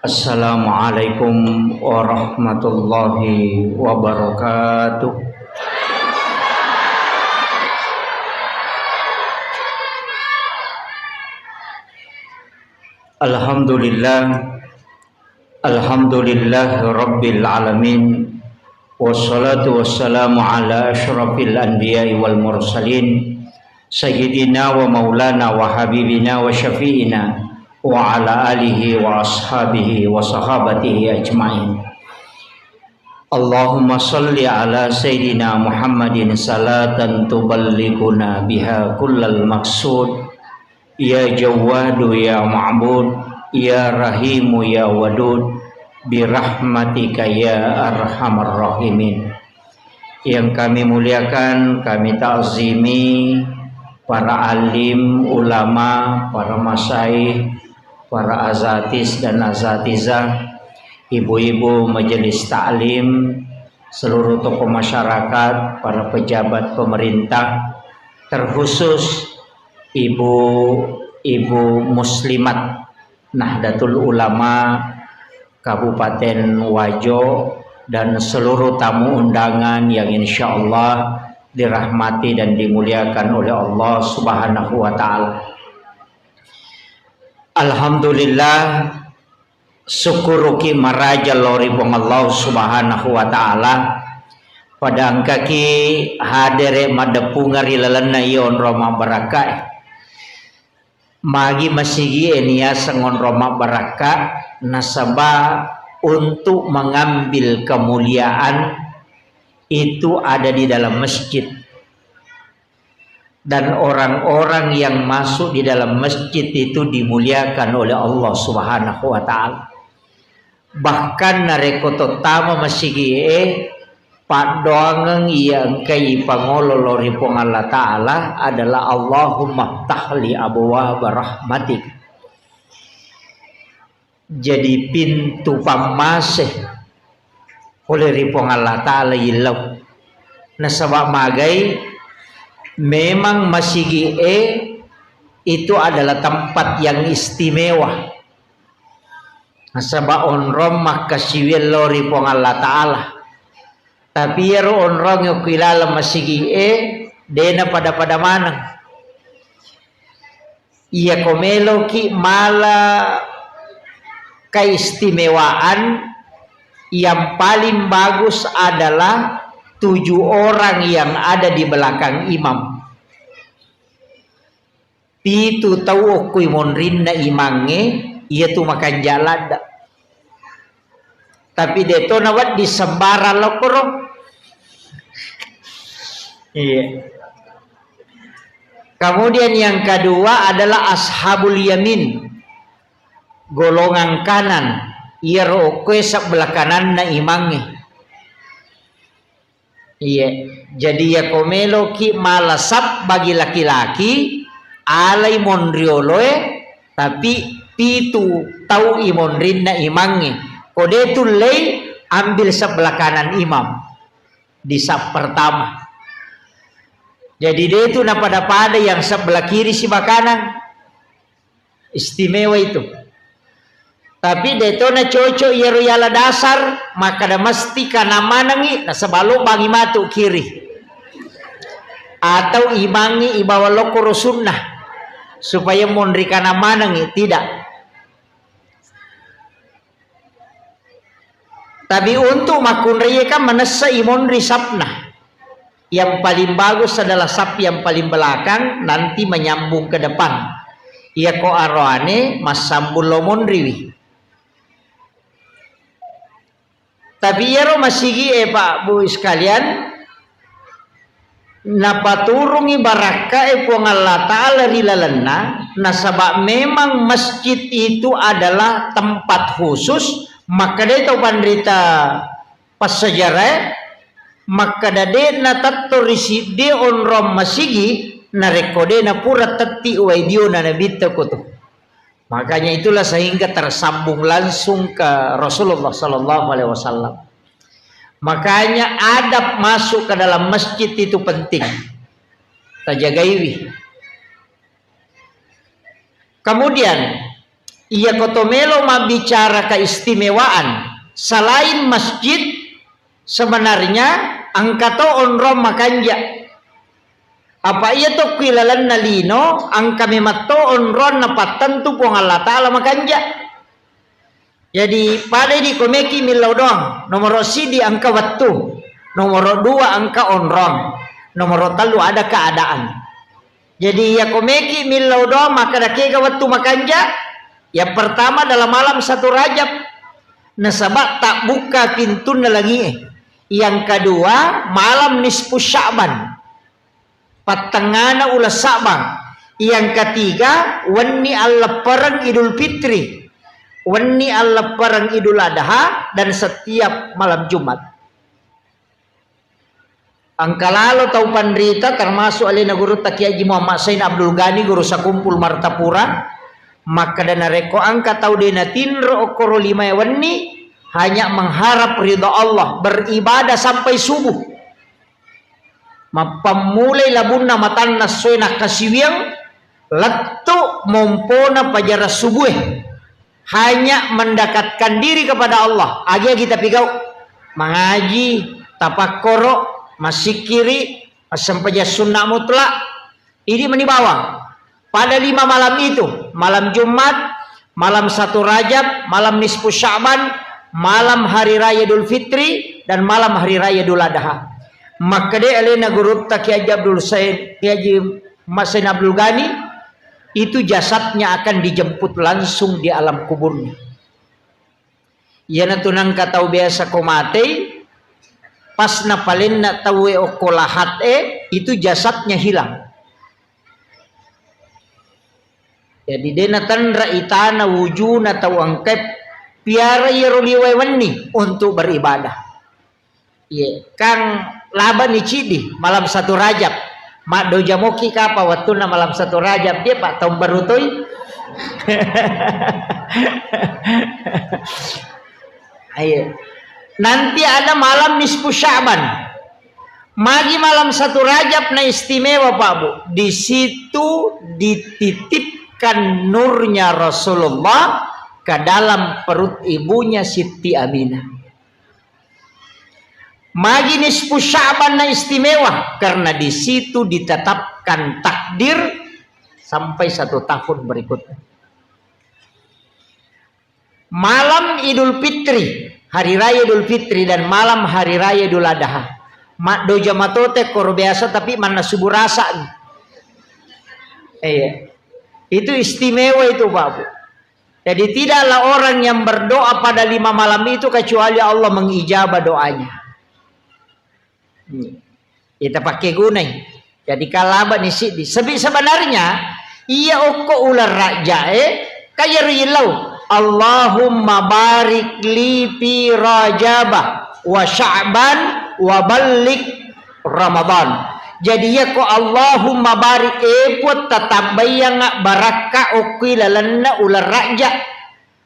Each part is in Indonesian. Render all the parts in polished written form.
Assalamualaikum warahmatullahi wabarakatuh. Alhamdulillah rabbil alamin. Wassalatu wassalamu ala asyrafil anbiya'i wal mursalin sayyidina wa maulana wa habibina wa syafi'ina wa ala alihi wa ashabihi wa sahabatihi ajma'in. Allahumma salli ala sayyidina Muhammadin salatan tuballighuna biha kullal maqsud. Ya Jawwadu ya Ma'bud, ya Rahimu ya Wadud, birahmatika ya Arhamar Rahimin. Yang kami muliakan, kami ta'zimi para alim, ulama, para masyaikh, para azatis dan azatizah, ibu-ibu majelis taklim, seluruh tokoh masyarakat, para pejabat pemerintah, terkhusus ibu-ibu muslimat Nahdlatul Ulama Kabupaten Wajo dan seluruh tamu undangan yang insya Allah dirahmati dan dimuliakan oleh Allah Subhanahu wa Ta'ala. Alhamdulillah, syukuruki maraja lori pong Allah Subhanahu wa Ta'ala pada angkaki hadere madepungari lalana yon Roma barakat magi masigi enia sengon Roma barakat nasabah untuk mengambil kemuliaan itu ada di dalam masjid, dan orang-orang yang masuk di dalam masjid itu dimuliakan oleh Allah Subhanahu wa Ta'ala. Bahkan narekoto tama masigi padoangang yang kai pangololori pong Allah Ta'ala adalah Allahumma ftahli abwaab rahmatik. Jadi pintu pamasih oleh ripong Allah Ta'ala ilaw nasabak magai memang masigi itu adalah tempat yang istimewa. Nasabak onrom makasiwil lori pong Allah Ta'ala. Tapi yero onrom yung kilala masigi dena pada mana. Iya komelo ki mala keistimewaan yang paling bagus adalah 7 orang yang ada di belakang imam. Pitu tahu okui monrinna imange ia tu makan jalan. Tapi deto nawat di sembara lokoro. Iya. Kemudian yang kedua adalah ashabul yamin, golongan kanan. Ia rokwe sebelah kanan na imange. Iya. Jadi ya komelo ki malasap bagi laki-laki alai monrioloe tapi pitu tahu imonrin na imange. Kode tu lei ambil sebelah kanan imam di sab pertama. Jadi dia itu pada yang sebelah kiri si kanan. Istimewa itu. Tapi dia itu na cocok yeru yala dasar maka da mesti kana manangi na sebalo bangi matu kiri. Atau imangi ibawa lokoro sunnah supaya mondri kana manangi tidak. Tapi untuk makunriye kan manasa imondri sapna. Yang paling bagus adalah sap yang paling belakang nanti menyambung ke depan. Ia ko arwane masambul lomondriwi. Tapi yero masigi Pak Bu sekalian napaturungi baraka puang Allah Ta'ala rilalana nasabak memang masjid itu adalah tempat khusus. Maka dia tahu pandrita pas sejarah maka dade na tatto risi de on rom masigi na rekode na pura tatti uaidio na nabita ko to. Makanya itulah sehingga tersambung langsung ke Rasulullah Sallallahu Alaihi Wasallam. Makanya adab masuk ke dalam masjid itu penting. Tajagaiwi. Kemudian Iya kotomelo bicara keistimewaan selain masjid, sebenarnya angkato onrom makanja. Apa iya to kilalan nalino angka memato onron napatan tu pong Allah Ta'ala makanja. Jadi pada di komeki milau doang. Nomor si di angka waktu, nomor 2 angka onron, nomor 3 ada keadaan. Jadi ya komeki milau doang maka dakega waktu makanja. Yang pertama dalam malam 1 Rajab, nasabak tak buka pintu lagi. Yang kedua malam nisfu Sya'ban, patengana ulah Sa'ban. Yang ketiga wani Allah perang Idul Fitri, wani Allah perang Idul Adha, dan setiap malam Jumat. Angka lalu tau pandrita termasuk alina guru Takiyaji Muhammad Sain Abdul Ghani guru sakumpul Martapura. Maka dana reko angka tau dena tinro okoro 5 wani hanya mengharap ridha Allah, beribadah sampai subuh. Mapamulai labunna matanna soena kasiwiang letu mompona pajara subuh, hanya mendekatkan diri kepada Allah. Agia kita pigau mengaji, tapakoro, masikiri, sampainya sunnah mutlak. Ini menibawang. Pada 5 malam itu, malam Jumat, malam 1 Rajab, malam nisfu Sya'ban, malam hari raya Idul Fitri, dan malam hari raya Idul Adha. Maka dia alena guru Kiai Abdul Said, Kiai Sain Abdul Ghani, itu jasadnya akan dijemput langsung di alam kuburnya. Yana tunang katau biasa ko mate, pas na palin na tawe o kolahat itu jasadnya hilang. Jadi dena tandra itana wujuna tawangkep piara yeruliwewani untuk beribadah. Ye kang laban icidi malam 1 Rajab. Mak dojamoki kapa watuna malam 1 Rajab dia pak tahun baru toy. Ayo. Nanti ada malam nisfu Sya'ban. Magi malam 1 Rajab na istimewa Pak Bu. Di situ dititipkan nurnya Rasulullah ke dalam perut ibunya Siti Aminah. Magi nisfu Sya'ban na istimewa karena di situ ditetapkan takdir sampai 1 tahun berikutnya. Malam Idul Fitri, hari raya Idul Fitri, dan malam hari raya Idul Adha. Mak doja matote kor biasa tapi mana subuh rasa. Itu istimewa itu Pak Bu. Jadi tidaklah orang yang berdoa pada 5 malam itu kecuali Allah mengijabah doanya. Kita pakai gunai. Jadi kalaba nisi di sebenarnya iya oko ular raja kaya rilau. Allahumma barik li fi Rajabah wa Sya'ban wa balik Ramadan. Jadi ya ko Allahumma barik epot tetap bayang baraka ukilalanna ular raja.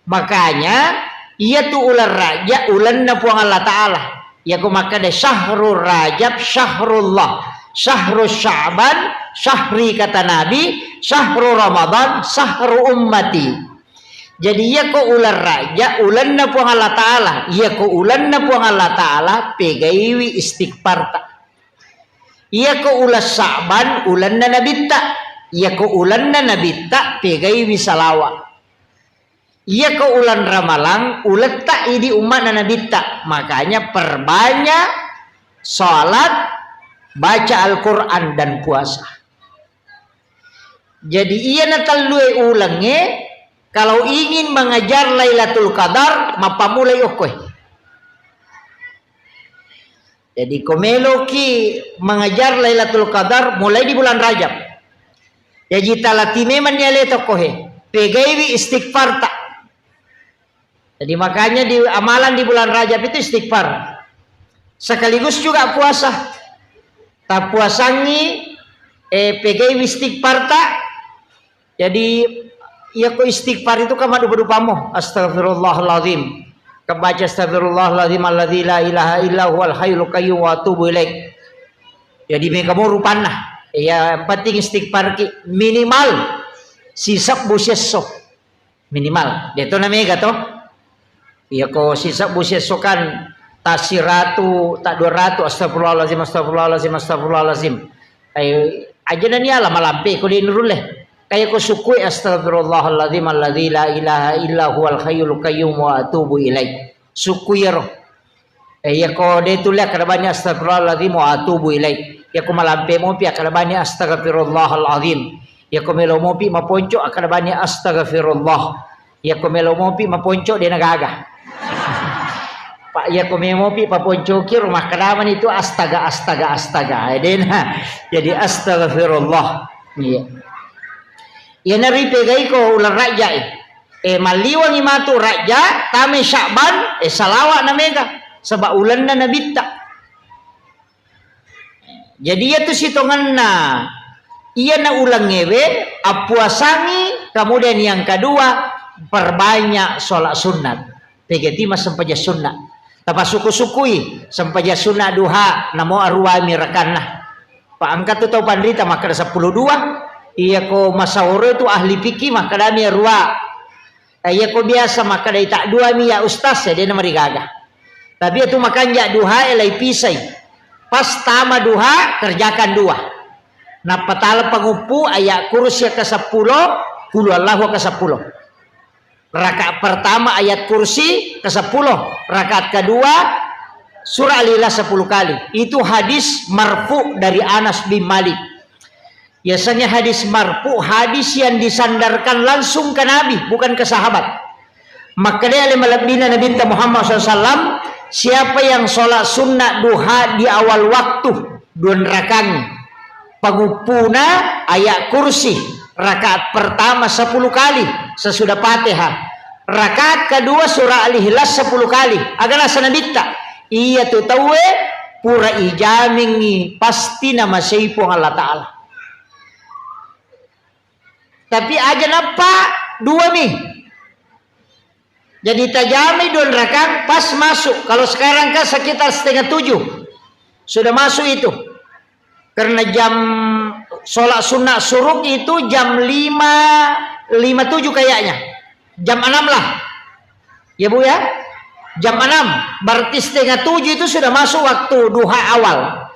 Makanya iya tu ular raja ulanna puang Allah Ta'ala. Ya ko maka ada syahrul Rajab syahrullah, syahrul Sya'ban syahri kata Nabi, syahrul Ramadan syahrul ummati. Jadi ya ko ular raja ulanna puang Allah Ta'ala. Ya ko ulanna puang Allah Ta'ala pegaiwi istighfar tak. Ya ko ulas Sya'ban ulanna nabitta. Ya ko ulanna nabitta pegaiwi salawat. Ya ko ulan Ramalang ulat tak idi umat nabitta. Makanya perbanyak salat, baca Al-Quran dan puasa. Jadi iya natalue ulangnya. Kalau ingin mengajar Lailatul Qadar, mapamulai okoy. Jadi komeloki mengajar Lailatul Qadar mulai di bulan Rajab. Jadi talatime manyale tokohe. Pegaiwi istighfar tak. Jadi makanya di amalan di bulan Rajab itu istighfar. Sekaligus juga puasa. Tak puasangi pegaiwi istighfar tak. Jadi ya ko istighfar itu kan berupamu astagfirullahaladzim. Kebaca astagfirullahaladzim alladzi la ilaha illa huwal hayyul qayyum wa atubu ilaik. Jadi kamu rupana. Ya penting istighfar ki minimal sisak buseso. minimal. Dia tu namanya gato. Ya ko sisa busia sokan tasiratu tak 200 astagfirullahalazim astagfirullahalazim astagfirullahalazim. Ay aja na niya lah malampi ko din rule. Kaya ko sukui astagfirullahalazim alladzi la ilaha illa huwal hayyul qayyum wa atubu ilaih. Sukui ro. Ya ko de tulia kadabanya astagfirullahalazim wa atubu ilaih. Ya ko malampi mo pi kadabanya astagfirullahalazim. Ya ko melo mo pi maponco kadabanya astagfirullah. Ya ko melo mo pi maponco dia nagaga. Pak ya komemopi paponcoki rumah keraman itu astaga. Jadi astagfirullah. Iya. Ya nari pegai ko ular raja. Maliwang imatu raja tame Sya'ban salawa na mega sebab ulan na nabitta. Jadi ya tu sitongan na iya na ulang ngewe apuasangi, kemudian yang kedua perbanyak sholat sunat. Pegeti mas sampaja sunnah. Tapa suku-sukui sampaja sunnah duha namo arwami rakanna. Pak angkat tu tau pandrita maka 12. Iya ko masaworo tu ahli fikih maka dami arwa. Iya ko biasa maka dai tak dua mi ya ustaz ya dia nama rigaga. Tapi itu makan ja duha elai pisai. Pas tama duha kerjakan dua. Nah patala pengupu ayat kursi ke-10 kulu Allahu ke-10. Rakaat pertama ayat kursi ke-10, rakaat kedua surah Al-Ikhlas 10 kali. Itu hadis marfu dari Anas bin Malik. Biasanya hadis marfu, hadis yang disandarkan langsung ke Nabi, bukan ke sahabat. Maka dia malabina Nabi Muhammad SAW, siapa yang sholat sunnah duha di awal waktu, 2 rakaat, pengupuna ayat kursi, rakaat pertama 10 kali sesudah Fatihah. Rakaat kedua surah Al-Ikhlas 10 kali. Agak sanabita. Iya tu tahu pura ijamingi pasti nama seipu Allah Ta'ala. Tapi aja napa 2 mi. Jadi tajami 2 rakaat pas masuk. Kalau sekarang kan sekitar 6:30 sudah masuk itu. Karena jam sholat sunnah suruk itu jam 5:57 kayaknya. Jam 6 lah. Ya Bu ya. Jam 6. Berarti 6:30 itu sudah masuk waktu duha awal.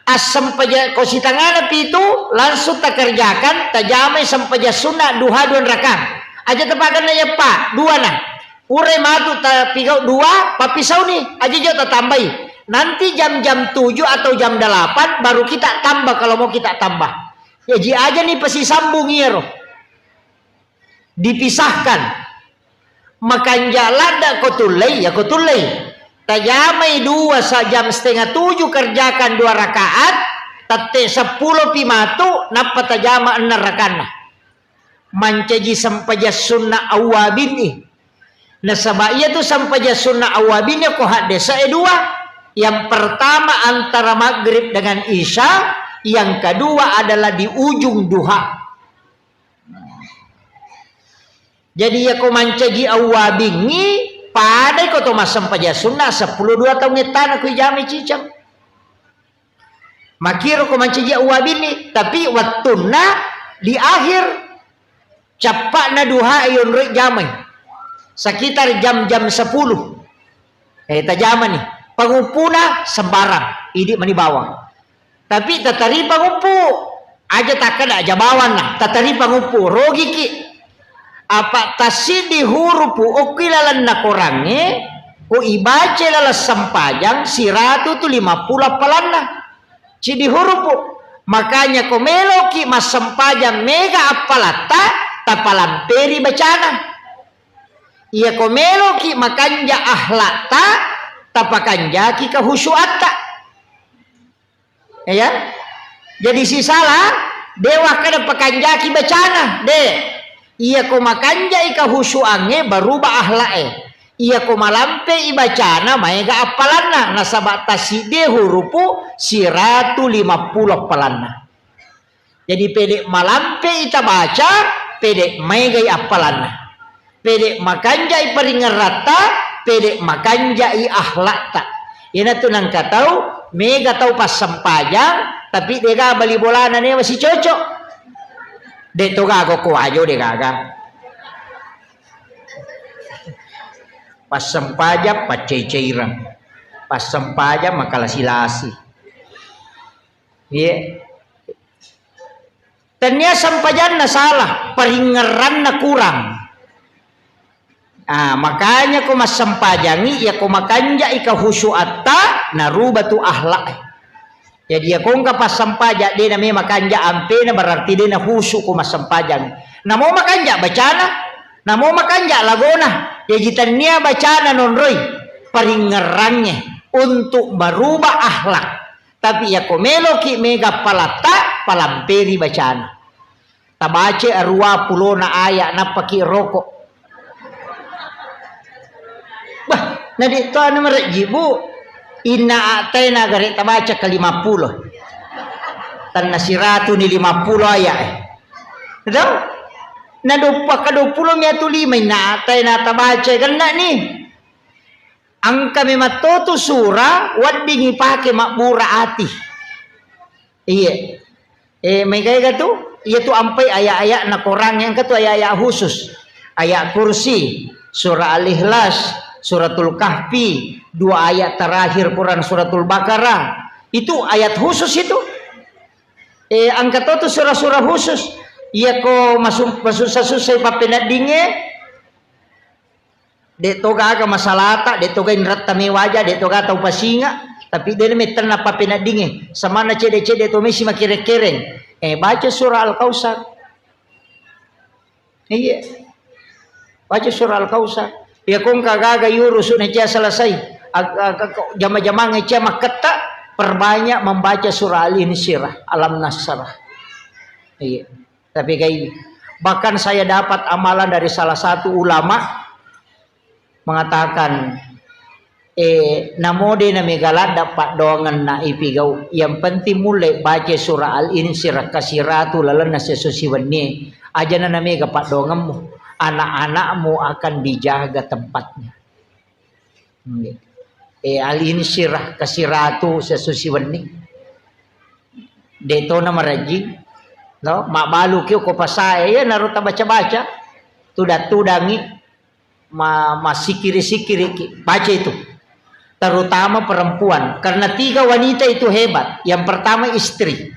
Asam paja kosi tangan itu langsung tak kerjakan. Tajamai sampaja sunnah duha 2 rakaat. Aja tepakan ya Pak. 2 nah. Ure matu tak pigau 2. Papisau nih. Aja jauh tak tambahi. Nanti jam-jam 7 atau jam 8 baru kita tambah kalau mau kita tambah. Ya ji aja nih pasti sambung ya roh. Dipisahkan. Makan jalan dak kotulai ya kotulai. Tajamai 2 jam 6:30 kerjakan 2 rakaat. Tate 10 pimatu napa tajama 6 rakaat. Mancaji sampaja sunnah awabini. Nah sabaya tu sampaja sunnah awabini ko hadesa 2. Yang pertama antara maghrib dengan isya, yang kedua adalah di ujung duha. Jadi ya ko mancaji awabingi pada ko to masam paja sunnah 10 2 tahun ngetan aku jami cicam. Makiro ko mancaji awabini tapi wattuna di akhir capakna duha ayon rek jamai. Sekitar jam-jam 10. Tajaman nih. Pangupuna sembarang, idi mani bawang. Tapi tatari pangupu aja takkan aja bawang nah. Tatari pangupu rogi ki. Apa tasidi hurupu ukilalan na korange ku ibace lala sampajang siratu tu 50 apalana. Cidi hurupu. Makanya komelo ki mas sampajang mega apalata tapalamperi bacana. Iya komelo ki makanja ahlata tapakanja ki kahusyuatta. Ya. Jadi si salah dewa kada pakanja ki bacana de. Iya ko makanja ika husyuange baruba ahlae. Iya ko malampe ibacana maega apalanna nasaba taside hurupu siratu 50 apalanna. Jadi pede malampe ita baca pede maega apalanna. Pede makanja i paringerata pede makanja i ahlata. Ina tu nang katau mega tau pas sampajang tapi dega bali bolana ne masih cocok. De to gago ko ajo de gaga. Pas sempaja pacai-cairan. Pas sempaja makalah-silasi. Iya. Tanya sampajan na salah, peringeran na kurang. Makanya ko mas sampajangi ya ko makanja ika husyuatta narubatu ahlak. Jadi ya kung kapas sampaja dia na may makanja ampe na berarti dia na husyu ko mas sampajang. Namo makanja bacana, namo makanja lagona. Ya jitan niya bacana nonroy peringerannya untuk merubah ahlak. Tapi ya komelo ki mega palata palamperi bacana. Tabace arwa pulo na aya na paki rokok. Bah, na dito ano marajibu ina atay na gari tabaca ka 50. Tan nasiratu ni 50 aya Daw? Na dupa ka 20 miya tulimay na atay na tabaca ganda ni. Ang kami matoto sura wading ipake makbura ati. Iya. May kaya gato? Iya tu ampay aya-aya na korang yang kato aya-aya khusus. Aya kursi, surah Al-Ikhlas, Suratul Kahfi, 2 ayat terakhir Quran Suratul Baqarah. Itu ayat khusus itu. Angkat itu surah-surah khusus. Iya ko masuk susah-susah papinat dinge. De toga ka masalata, de toga inrat tami wajah, de toga tau pasinga. Tapi dia meter na papinat dinge. Sama na cede-cede to mesi makire-kereng. Baca surah Al-Kausar. Iya. Baca surah Al-Kausar. Ya kung kagaga yurus na siya selesai. Jama-jama siya makata perbanyak membaca surah Al-Insyirah, Alam Nasrah. Iya. Tapi kayak bahkan saya dapat amalan dari salah satu ulama mengatakan namode na megala dapat doangan na ipigau. Yang penting mulai baca surah Al-Insyirah kasiratu lalan na sesusiwannya. Aja na mega pak doanganmu. Anak-anakmu akan dijaga tempatnya. Al-Insyirah kasiratu sesusiwannya. Deto na maraji. No, mabalu kyo ko pasaya ya naruta baca-baca. Tudangi masikiri-sikiri baca itu. Terutama perempuan, karena 3 wanita itu hebat. Yang pertama istri,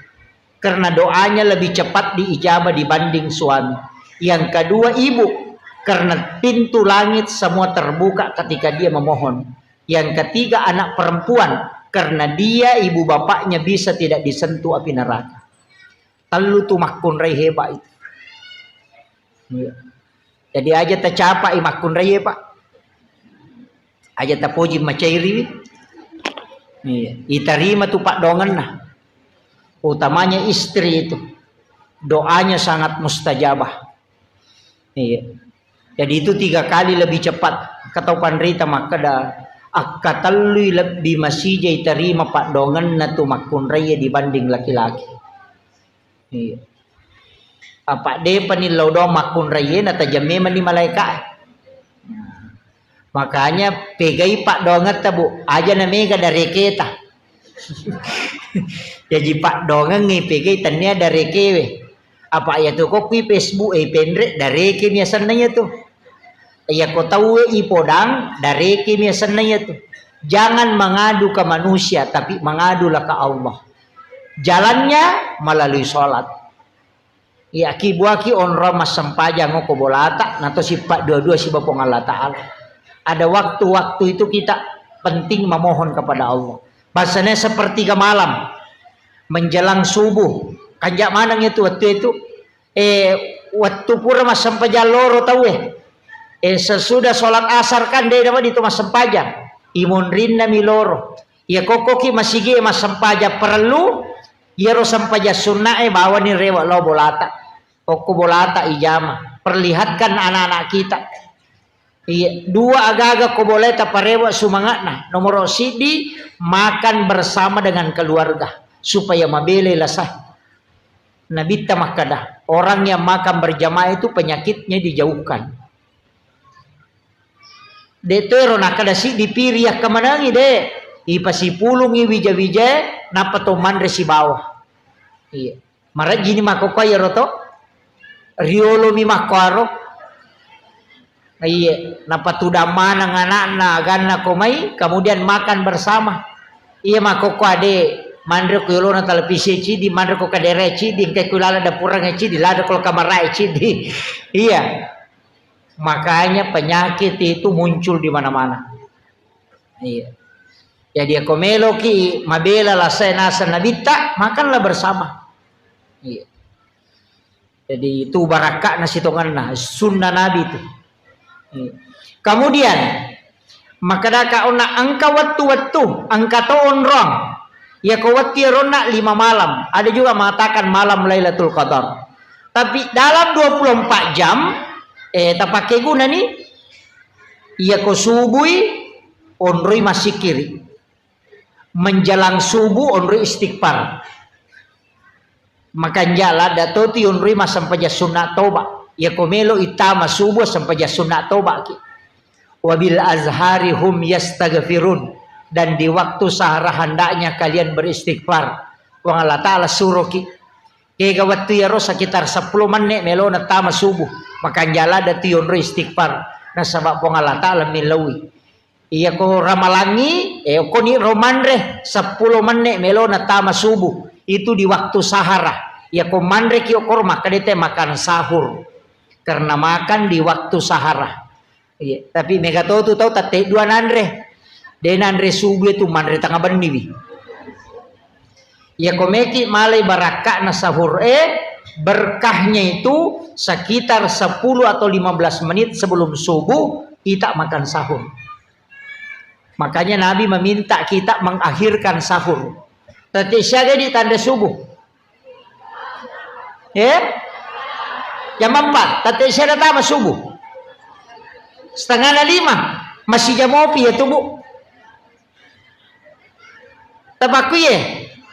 karena doanya lebih cepat diijabah dibanding suami. Yang kedua ibu, karena pintu langit semua terbuka ketika dia memohon. Yang ketiga anak perempuan, karena dia ibu bapaknya bisa tidak disentuh api neraka. Lalu tuh makun rai hebat itu. Jadi aja tercapai makun rai hebat. Aja tapuji macairi. Iterima tuh pak dongan nah. Utamanya istri itu. Doanya sangat mustajabah. Iya. Jadi itu 3 kali lebih cepat. Katakan Rita maka akatalui lebih masih jai terima pak dongan na tu makun raya dibanding laki-laki. Iya. Apa de panilau do makun raya na tajame mani malaikat. Makanya pegai pak dongan tabu aja na mega dari kita. Jadi pak dongan ngi pegai tanya dari kewe. Apa ya tuh kopi Facebook pendek dari kimia senanya tuh. Ya kau tahu ipodang dari kimia senanya tuh. Jangan mengadu ke manusia tapi mengadulah ke Allah. Jalannya melalui sholat. Ya kibuaki onro mas sempaja ngoko bolata nato sifat dua-dua si bapong Allah Ta'ala. Ada waktu-waktu itu kita penting memohon kepada Allah. Bahasanya sepertiga malam menjelang subuh. Kanjak manang itu waktu itu waktu pura mas sempaja loro tahu sesudah sholat asar kan dia dapat itu mas sempaja imun rinna miloro ya kokoki masigi mas sempaja perlu ya ro sempaja sunnah bawa ni rewa lo bolata koko bolata ijama perlihatkan anak-anak kita iya 2 agak-agak ko boleta parewa sumangatna nomor sidi makan bersama dengan keluarga supaya mabele lasah. Nabi tamakada orang yang makan berjamaah itu penyakitnya dijauhkan. Detero nakada si dipiriah kemanangi de ipasi pulungi wija-wija napatoman resi bawah. Iya. Mara jini makoko ya roto riolo mi makaro. Iya, napa tudamana anak-anak ganna komai, kemudian makan bersama. Iya makoko ade mandre ko yolo na televisi ci di mandre ko kadere ci di kay kulala da purang ci di lada ko kamarai ci di. Iya. Makanya penyakit itu muncul di mana-mana. Iya. Jadi komelo ki mabela la nasa nabita, makanlah bersama. Iya. Jadi itu barakah nasitongan sunnah Nabi itu. Kemudian maka daka ona angka waktu angka tahun rong ya kawati rona 5 malam, ada juga mengatakan malam Lailatul Qadar, tapi dalam 24 jam tapake guna nih ya ko subui onroi masih kiri menjelang subuh onroi istighfar makan jala datoti onroi sampai sunat toba ya komelo itama subuh sampai sunat toba ki wabil azhari hum yastaghfirun, dan di waktu sahara hendaknya kalian beristighfar. Wong Allah Ta'ala suruh ki kega waktu ya ro sekitar 10 menit melo na tama subuh makan jala dati onro istighfar na sabab wong Allah Ta'ala milawi iya ko ramalangi ko ni romandre 10 menit melo na tama subuh itu di waktu sahara ya ko mandre ki korma kadete makan sahur karena makan di waktu sahara. Iya, tapi mega tahu tate dua nandre. De nandre subuh itu mandre tengah beni. Ya komeki malai barakah na sahur berkahnya itu sekitar 10 atau 15 menit sebelum subuh kita makan sahur. Makanya Nabi meminta kita mengakhirkan sahur. Tadi siaga di tanda subuh. Jam 4, tadi saya datang subuh. 4:30 masih jam ngopi ya tubuh. Tabaku ya,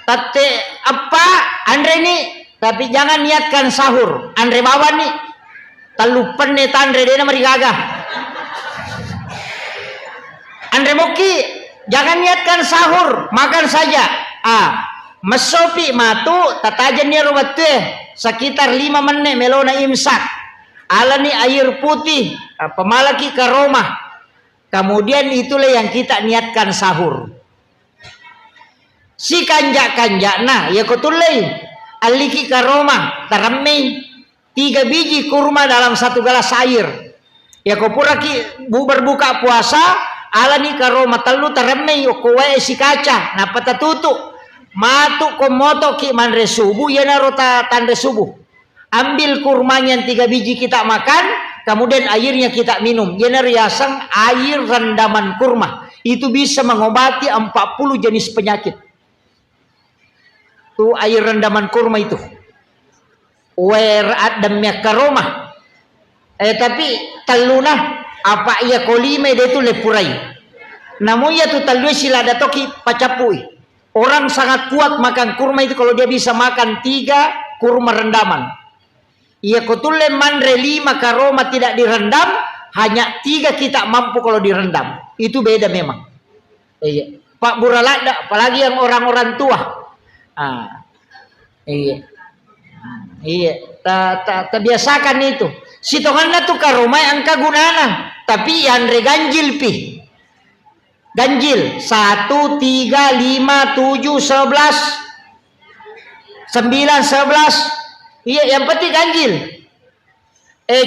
tate apa Andre nih, tapi jangan niatkan sahur. Andre bawa nih, talupan nih Andre dia nama gagah. Andre moki, jangan niatkan sahur, makan saja. Mesopi matu, tatajan dia rubat sekitar 5 menit melona imsak. Alani air putih, pemalaki ke Roma. Kemudian itulah yang kita niatkan sahur. Si kanjak-kanjak nah ya kotulai aliki ke Roma taramai 3 biji kurma dalam 1 gelas air. Ya ko puraki berbuka puasa alani ke Roma telu taramai ko wae si kaca na patatutu. Matu ko moto ki manre subuh ya narota tanda subuh. Ambil kurmanya yang 3 biji kita makan, kemudian airnya kita minum. Ya nariasang air rendaman kurma. Itu bisa mengobati 40 jenis penyakit. Tuh air rendaman kurma itu. Weraat demnya karoma. Tapi taluna apa ia kolime dia tu lepurai. Namun ya tu talui sila datoki pacapui. Orang sangat kuat makan kurma itu kalau dia bisa makan 3 kurma rendaman. Ia kotule mandre 5 karoma tidak direndam, hanya 3 kita mampu kalau direndam. Itu beda memang. Iya. Pak Buralada, apalagi yang orang-orang tua. Iya. Iya, terbiasakan itu. Sitonganna tuh karomai angka gunana, tapi yang ganjil pi. Ganjil 1, 3, 5, 7, 11, 9, 11. Iya, yang penting ganjil.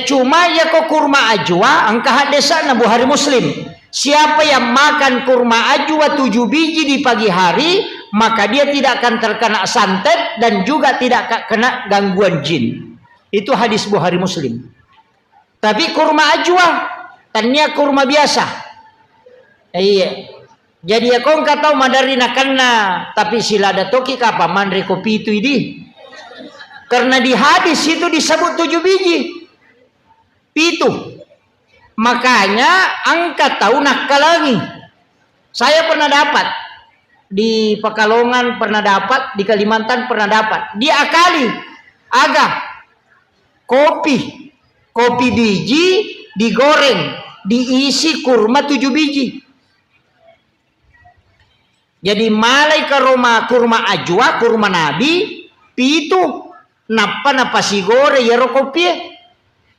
Cuma ya kok kurma ajwa angka hadesa na Bukhari Muslim. Siapa yang makan kurma ajwa 7 biji di pagi hari, maka dia tidak akan terkena santet dan juga tidak kena gangguan jin. Itu hadis Bukhari Muslim. Tapi kurma ajwa, tanya kurma biasa. Iya. Jadi ya kau tahu madari nakanna, tapi sila datoki kapa mandre kopi itu ini. Karena di hadis itu disebut 7 biji. Pitu. Makanya angkat tahu nakalangi. Saya pernah dapat di Pekalongan, pernah dapat di Kalimantan, pernah dapat. Diakali agak kopi biji digoreng, diisi kurma 7 biji. Jadi malai ke Roma kurma ajwa, kurma nabi, pitu napa si gore ya kopi.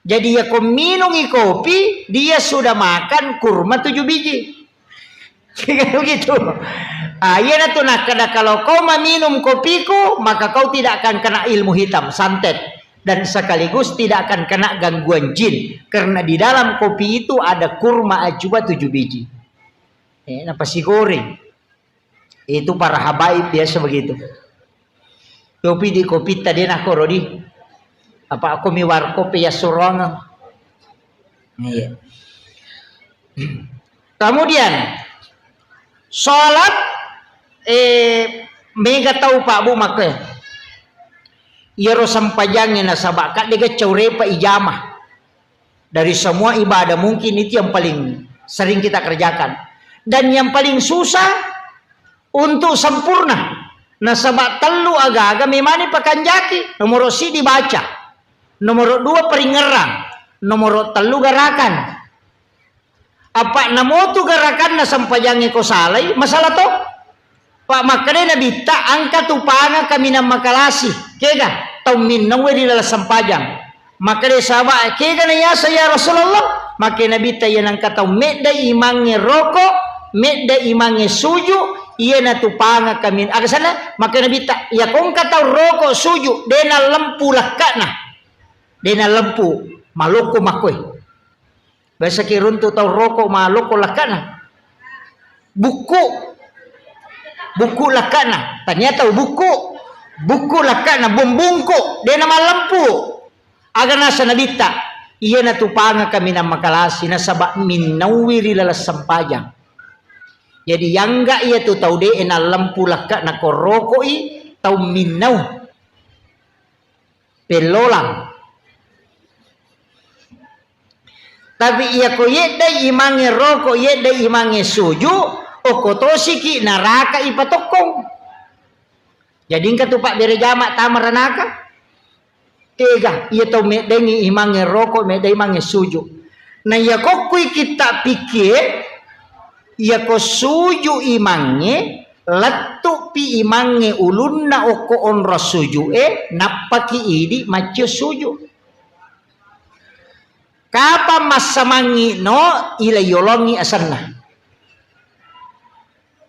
Jadi ya kau minum kopi, dia sudah makan kurma 7 biji. Begitu. Iya tuh nak kalau kau meminum kopiku, maka kau tidak akan kena ilmu hitam, santet, dan sekaligus tidak akan kena gangguan jin, karena di dalam kopi itu ada kurma ajwa 7 biji. Apa sih goreng? Itu para habaib biasa begitu. Kopi di kopi tadi nak korodi. Apa aku miwar kopi ya surong. Iya. Kemudian sholat mega tahu Pak Bu makanya. Iro sampajangnya nasabak kak dia caurepa ijamah. Dari semua ibadah mungkin itu yang paling sering kita kerjakan. Dan yang paling susah untuk sempurna. Nasabak telu agak-agak memani pakanjaki. Nomor si dibaca. Nomor 2 peringeran. Nomor 3 gerakan. Apa namo tu gerakan na sampajangi ko salay? Masalah to? Pak makanya nabi ta angka tu panga kami na makalasi. Kega tau minnawe di dalam sampajang. Makanya sahabat kega na yasa ya Rasulullah. Makanya nabi ta yan ang kataw medda imangi rokok, medda imangi suju. Iya na tu panga kami. Aga sana makanya nabi ta ya kong kataw rokok suju dena lempu lakana. Dena lempu maloko makoy. Basa kirunto tau rokok maloko lakana. Buku lakana. Ternyata buku lakana bumbungko dena malempu. Aga nasa nabita. Iya na tupanga kami na makalasi na sabak minawiri lalas sampajang. Jadi yang enggak iya tu tau de na lempu lakana ko rokok i tau minaw. Pelolang. Tapi iya ko yedda imange rokok yedda imange suju okotosi ki naraka ipatokong. Jadi ingka tu Pak bere jamak tamaranaka. Tega iya tau medengi imange rokok meda imange suju. Nah iya ko kui kita pikir iya ko suju imange latu pi imange ulunna oko onro suju napaki idi macio suju. Kapa masamangi no ilayolongi asanna.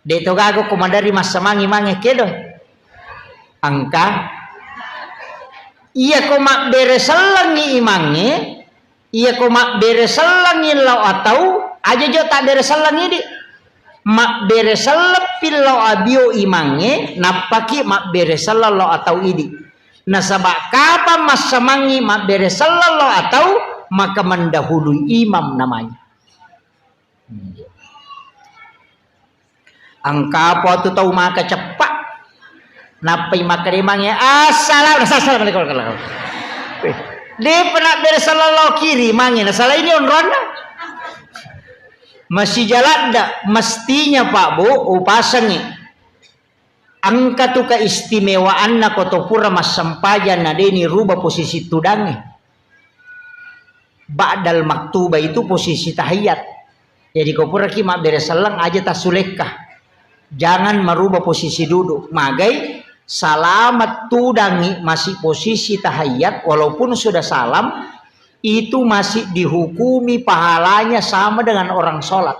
Deto gago komandari masamangi mange kedo. Angka iya ko mak bere selangi imange, iya ko mak bere selangi lau atau aja jo tak bere selangi di. Mak bere selepil lau abio imange, napaki mak bere selau atau idi. Nasabak kapa masamangi mak bere selau atau maka mendahului imam namanya. Angka apa tu tahu maka cepat. Napai maka remangnya assalamualaikum. Dia pernah bersalah kiri mangnya. Salah ini on ronda. Masih jalan dak mestinya Pak Bu upasangi. Angka tu keistimewaan na kotopura mas sampajan na deni rubah posisi tudangi. Ba'dal maktubah itu posisi tahiyat. Jadi kau pura kima beresalang aja tasulekah. Jangan merubah posisi duduk. Magai salamat tudangi masih posisi tahiyat walaupun sudah salam itu masih dihukumi pahalanya sama dengan orang sholat.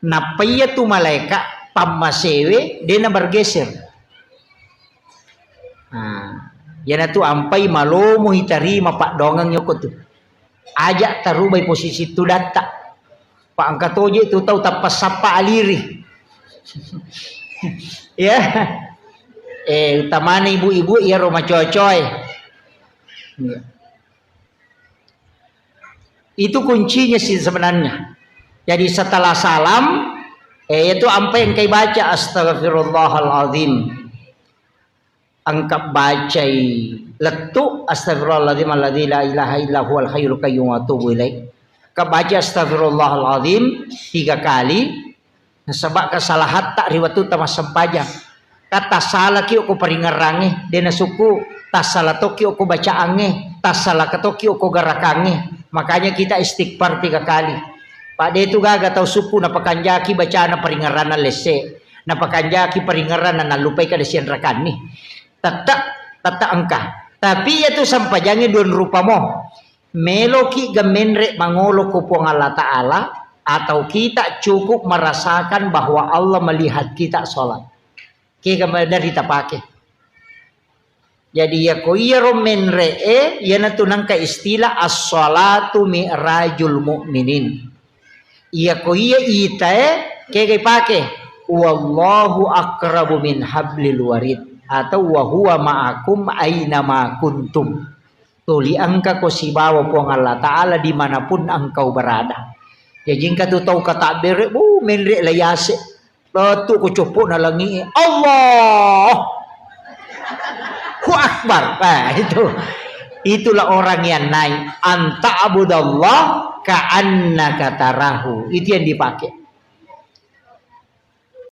Napaya tu malaikat pamasewe dena bergeser. Nah, yana tu ampai malomo hitarima Pak dongang nyokot tu. Ajak tarubai posisi tu data. Pak angkat oje tu tahu tapas sapa aliri. Ya. Utamanya ibu-ibu ya rumah coy-coy. Ya. Itu kuncinya sih sebenarnya. Jadi setelah salam itu apa yang kai baca astagfirullahaladzim. Angkat bacai letuk astagfirullahaladzim alladzi la ilaha illa huwal hayyul qayyum wa atubu ilaih. Kebaca astagfirullahaladzim 3 kali. Sebab kesalahan tak riwatu tamas sempajang. Kata salah ki aku peringerange dena suku tas salah toki aku baca ange tas salah katoki aku garakange. Makanya kita istighfar 3 kali. Pak de itu gaga tau suku na pakanjaki baca na peringerana lese. Na pakanjaki peringerana na lupai ka desian rakani. Tata angka. Tapi itu sampajangnya dua rupa mo. Meloki gemenre mangolo kupong Allah Ta'ala, atau kita cukup merasakan bahwa Allah melihat kita sholat. Kita dari kita pakai. Jadi ya ko iya menre ya natunang ka istilah as-salatu mi'rajul mu'minin. Iya ko iya ita kaya pakai wallahu akrabu min hablil warid atau wa huwa ma'akum aina ma kuntum. Tuli angka ko si bawa po ng Allah Ta'ala dimanapun engkau berada. Ya jingka tu tahu kata bere, menre layase. Lalu ko cupo na langi, Allah, Hu Akbar. Nah, itulah orang yang naik. Anta abudallah ka'annaka tarahu. Itu yang dipakai.